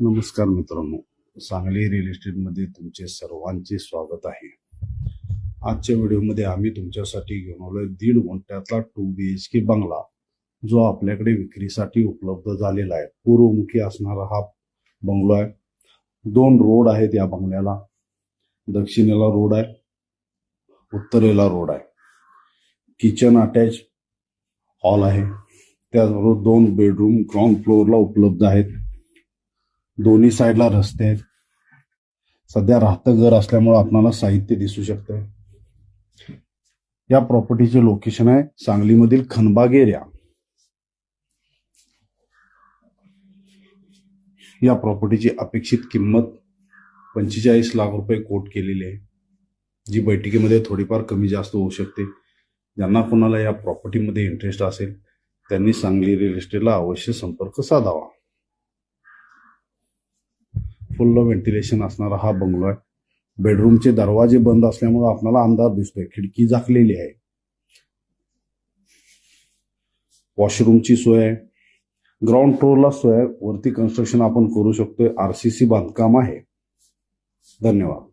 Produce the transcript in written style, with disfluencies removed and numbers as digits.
नमस्कार मित्रांनो, सांगली रिअल इस्टेटमध्ये तुमचे सर्वांचे स्वागत आहे. आजच्या व्हिडिओमध्ये आम्ही तुमच्यासाठी घेऊन आलोय 1.5 गुंठ्यातला 2 BHK बंगला, जो आपल्याकडे विक्रीसाठी उपलब्ध झालेला आहे. पूर्वमुखी असणारा हा बंगलो आहे. 2 रोड आहेत या बंगल्याला. दक्षिणेला रोड आहे, उत्तरेला रोड आहे. किचन अटॅच हॉल आहे. त्याचबरोबर 2 बेडरूम ग्राउंड फ्लोअरला उपलब्ध आहेत. दोन्ही साईडला रस्ते आहेत. सध्या राहतं घर असल्यामुळे आपल्याला साहित्य दिसू शकतं. या प्रॉपर्टीचे लोकेशन आहे सांगलीमधील खनबाग एरिया. या प्रॉपर्टीची अपेक्षित किंमत 45 लाख रुपये कोट केलेली आहे, जी बैठकीमध्ये थोडीफार कमी जास्त होऊ शकते. ज्यांना कोणाला या प्रॉपर्टीमध्ये इंटरेस्ट असेल त्यांनी सांगली रिअल इस्टेटला अवश्य संपर्क साधावा. फुल व्हेंटिलेशन असणारा हा बंगलो आहे. बेडरूमचे दरवाजे बंद असल्यामुळे आपल्याला अंधार दिसतोय. खिडकी झाकलेली आहे. वॉशरूमची सोय आहे. ग्राउंड फ्लोअरला सोय आहे. वरती कन्स्ट्रक्शन आपण करू शकतोय. RCC बांधकाम आहे. धन्यवाद.